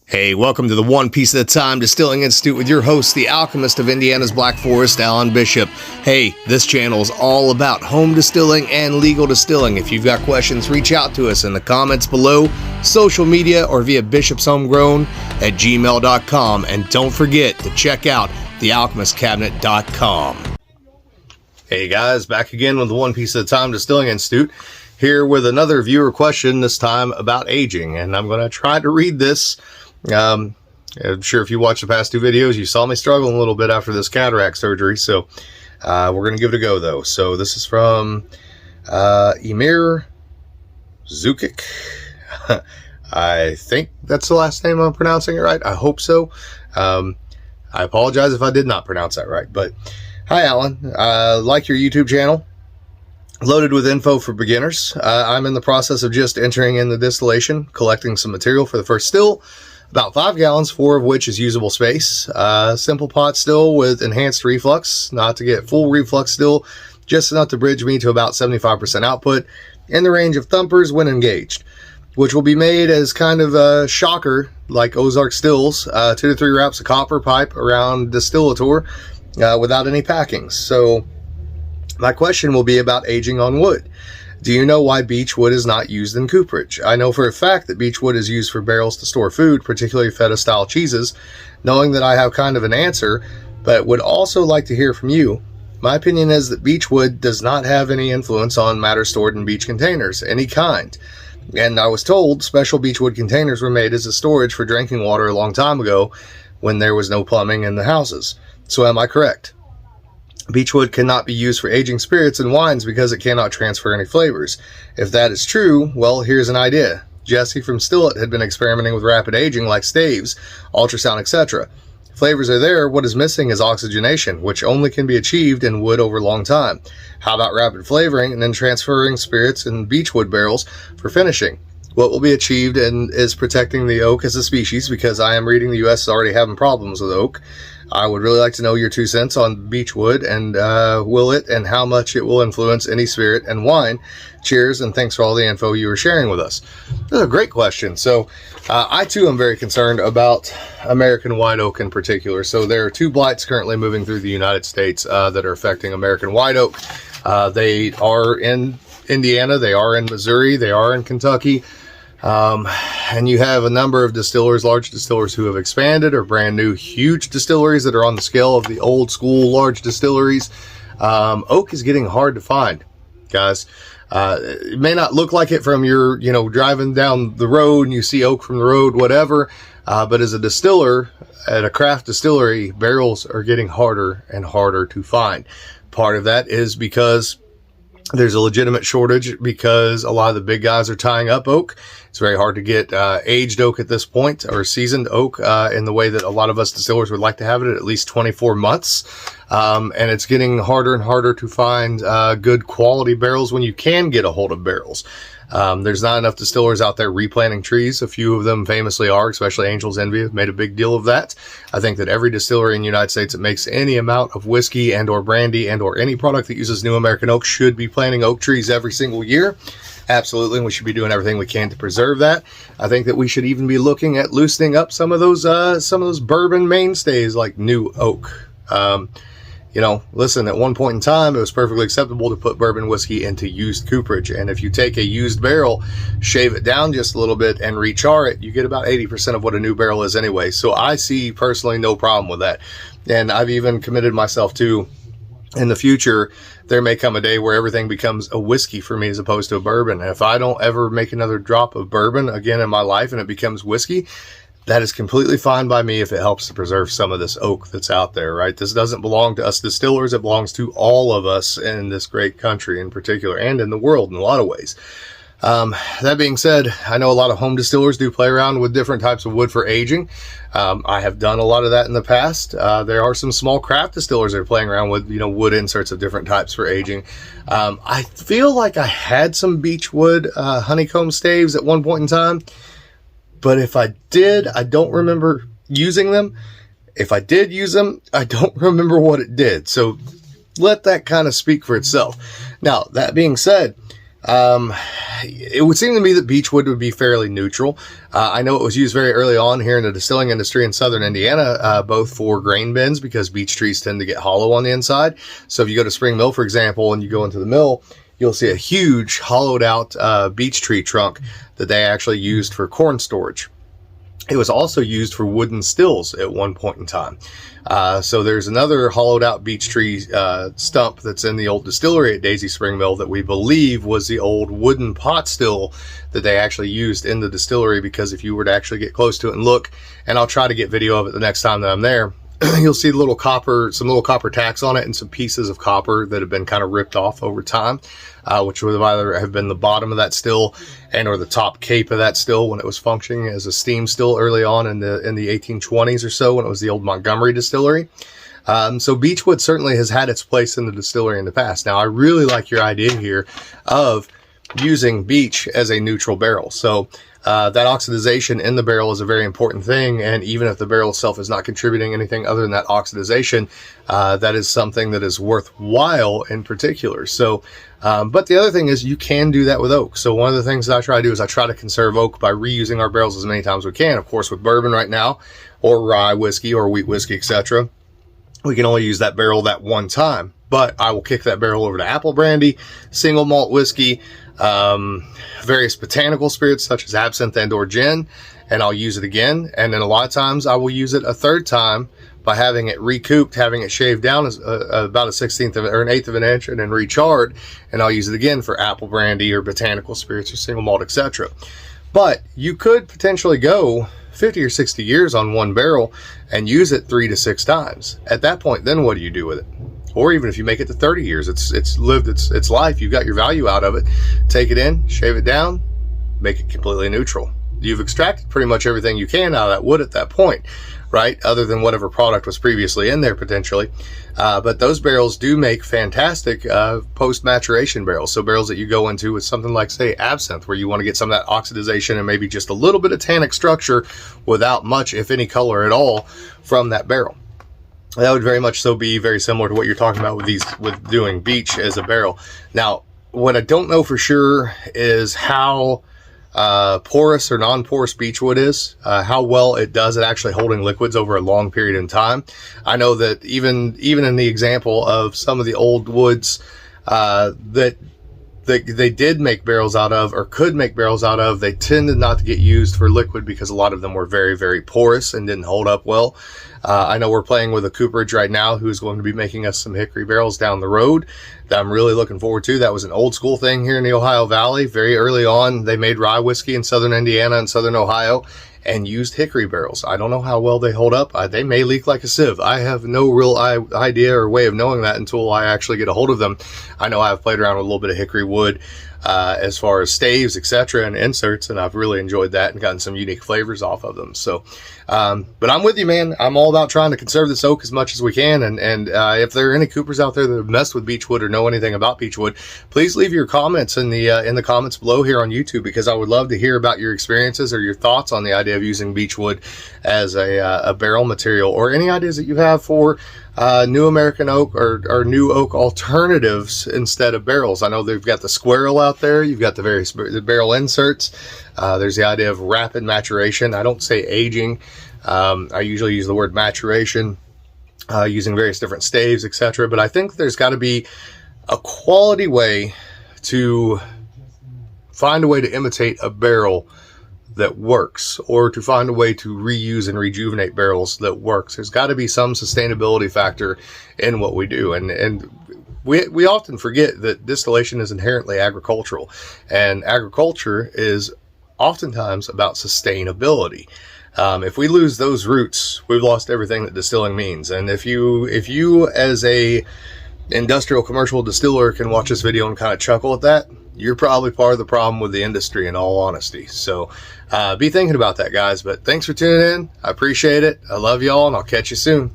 Hey, welcome to the One Piece at a Time Distilling Institute with your host, the alchemist of Indiana's Black Forest, Alan Bishop. Hey, this channel is all about home distilling and legal distilling. If you've got questions, reach out to us in the comments below, social media, or via bishopshomegrown@gmail.com. And don't forget to check out thealchemistcabinet.com. Hey guys, back again with the One Piece at a Time Distilling Institute, here with another viewer question, this time about aging. And I'm going to try to read this. I'm sure if you watched the past two videos, you saw me struggling a little bit after this cataract surgery. So we're going to give it a go, though. So this is from Emir Zukic. I think that's the last name I'm pronouncing it right. I hope so. I apologize if I did not pronounce that right. But hi, Alan. Like your YouTube channel, loaded with info for beginners. I'm in the process of just entering in the distillation, collecting some material for the first still. About 5 gallons, 4 of which is usable space. Simple pot still with enhanced reflux, not to get full reflux still, just enough to bridge me to about 75% output in the range of thumpers when engaged, which will be made as kind of a shocker like Ozark stills, 2 to 3 wraps of copper pipe around distillator without any packings. So my question will be about aging on wood. Do you know why beech wood is not used in cooperage? I know for a fact that beech wood is used for barrels to store food, particularly feta-style cheeses. Knowing that I have kind of an answer, but would also like to hear from you. My opinion is that beech wood does not have any influence on matter stored in beech containers, any kind. And I was told special beech wood containers were made as a storage for drinking water a long time ago when there was no plumbing in the houses. So am I correct? Beechwood cannot be used for aging spirits and wines because it cannot transfer any flavors. If that is true, well, here's an idea. Jesse from Stillet had been experimenting with rapid aging like staves, ultrasound, etc. Flavors are there. What is missing is oxygenation, which only can be achieved in wood over a long time. How about rapid flavoring and then transferring spirits in beechwood barrels for finishing? What will be achieved and is protecting the oak as a species, because I am reading the U.S. is already having problems with oak. I would really like to know your 2 cents on beechwood and will it and how much it will influence any spirit and wine. Cheers, and thanks for all the info you were sharing with us. That's a great question. So I too am very concerned about American white oak in particular. So there are 2 blights currently moving through the United States that are affecting American white oak. They are in Indiana, they are in Missouri, they are in Kentucky. And you have a number of distillers, large distillers who have expanded, or brand new huge distilleries that are on the scale of the old school large distilleries. Oak is getting hard to find, guys. It may not look like it from your, driving down the road and you see oak from the road, whatever. But as a distiller at a craft distillery, barrels are getting harder and harder to find. Part of that is because there's a legitimate shortage because a lot of the big guys are tying up oak. It's very hard to get aged oak at this point, or seasoned oak in the way that a lot of us distillers would like to have it at least 24 months. And it's getting harder and harder to find good quality barrels when you can get a hold of barrels. There's not enough distillers out there replanting trees. A few of them famously are, especially Angel's Envy have made a big deal of that. I think that every distillery in the United States that makes any amount of whiskey and or brandy and or any product that uses new American oak should be planting oak trees every single year. Absolutely, and we should be doing everything we can to preserve that. I think that we should even be looking at loosening up some of those bourbon mainstays like new oak. Listen, at one point in time, it was perfectly acceptable to put bourbon whiskey into used cooperage. And if you take a used barrel, shave it down just a little bit, and rechar it, you get about 80% of what a new barrel is anyway. So I see personally no problem with that. And I've even committed myself to, in the future, there may come a day where everything becomes a whiskey for me as opposed to a bourbon. And if I don't ever make another drop of bourbon again in my life and it becomes whiskey, that is completely fine by me if it helps to preserve some of this oak that's out there, right? This doesn't belong to us distillers. It belongs to all of us in this great country in particular, and in the world in a lot of ways. That being said, I know a lot of home distillers do play around with different types of wood for aging. I have done a lot of that in the past. There are some small craft distillers that are playing around with, wood inserts of different types for aging. I feel like I had some beechwood honeycomb staves at one point in time. But if I did, I don't remember using them. If I did use them, I don't remember what it did. So let that kind of speak for itself. Now, that being said, It would seem to me that beechwood would be fairly neutral. I know it was used very early on here in the distilling industry in southern Indiana, both for grain bins, because beech trees tend to get hollow on the inside. So if you go to Spring Mill, for example, and you go into the mill, you'll see a huge hollowed out beech tree trunk that they actually used for corn storage. It was also used for wooden stills at one point in time. So there's another hollowed out beech tree stump that's in the old distillery at Daisy Spring Mill that we believe was the old wooden pot still that they actually used in the distillery, because if you were to actually get close to it and look, and I'll try to get video of it the next time that I'm there, you'll see some little copper tacks on it and some pieces of copper that have been kind of ripped off over time, which would either have been the bottom of that still and or the top cape of that still when it was functioning as a steam still early on in the 1820s or so, when it was the old Montgomery distillery. So beechwood certainly has had its place in the distillery in the past. Now, I really like your idea here of using beech as a neutral barrel. So that oxidization in the barrel is a very important thing, and even if the barrel itself is not contributing anything other than that oxidization, that is something that is worthwhile in particular. So but the other thing is you can do that with oak. So one of the things that I try to do is I try to conserve oak by reusing our barrels as many times as we can. Of course, with bourbon right now, or rye whiskey or wheat whiskey, etc., we can only use that barrel that one time. But I will kick that barrel over to apple brandy, single malt whiskey, various botanical spirits such as absinthe and or gin, and I'll use it again. And then a lot of times I will use it a third time by having it recouped, having it shaved down as about a 1/16 or an 1/8 of an inch, and then recharred, and I'll use it again for apple brandy or botanical spirits or single malt, etc. But you could potentially go 50 or 60 years on one barrel and use it 3 to 6 times. At that point, then what do you do with it? Or even if you make it to 30 years, it's lived its life, you've got your value out of it. Take it in, shave it down, make it completely neutral. You've extracted pretty much everything you can out of that wood at that point, right? Other than whatever product was previously in there potentially. But those barrels do make fantastic post-maturation barrels. So barrels that you go into with something like, say, absinthe, where you want to get some of that oxidization and maybe just a little bit of tannic structure without much, if any, color at all from that barrel. That would very much so be very similar to what you're talking about with doing beech as a barrel. Now, what I don't know for sure is how porous or non-porous beechwood is, how well it does at actually holding liquids over a long period in time. I know that even in the example of some of the old woods that they did make barrels out of, or could make barrels out of, they tended not to get used for liquid because a lot of them were very, very porous and didn't hold up well. I know we're playing with a cooperage right now who's going to be making us some hickory barrels down the road that I'm really looking forward to. That was an old school thing here in the Ohio Valley. Very early on, they made rye whiskey in southern Indiana and southern Ohio and used hickory barrels. I don't know how well they hold up. They may leak like a sieve. I have no real idea or way of knowing that until I actually get a hold of them. I know I've played around with a little bit of hickory wood as far as staves, etc., and inserts, and I've really enjoyed that and gotten some unique flavors off of them. So, but I'm with you, man. I'm all about trying to conserve this oak as much as we can. And if there are any coopers out there that have messed with beechwood or know anything about beechwood, please leave your comments in the comments below here on YouTube, because I would love to hear about your experiences or your thoughts on the idea of using beechwood as a barrel material, or any ideas that you have for new American oak or new oak alternatives instead of barrels. I know they've got the squirrel out there. You've got the barrel inserts. There's the idea of rapid maturation. I don't say aging. I usually use the word maturation, using various different staves, etc. But I think there's got to be a quality way to find a way to imitate a barrel that works, or to find a way to reuse and rejuvenate barrels that works. There's got to be some sustainability factor in what we do, and we often forget that distillation is inherently agricultural, and agriculture is oftentimes about sustainability. If we lose those roots, we've lost everything that distilling means. And if you as a industrial commercial distiller can watch this video and kind of chuckle at that, you're probably part of the problem with the industry, in all honesty. So be thinking about that, guys. But thanks for tuning in. I appreciate it. I love y'all, and I'll catch you soon.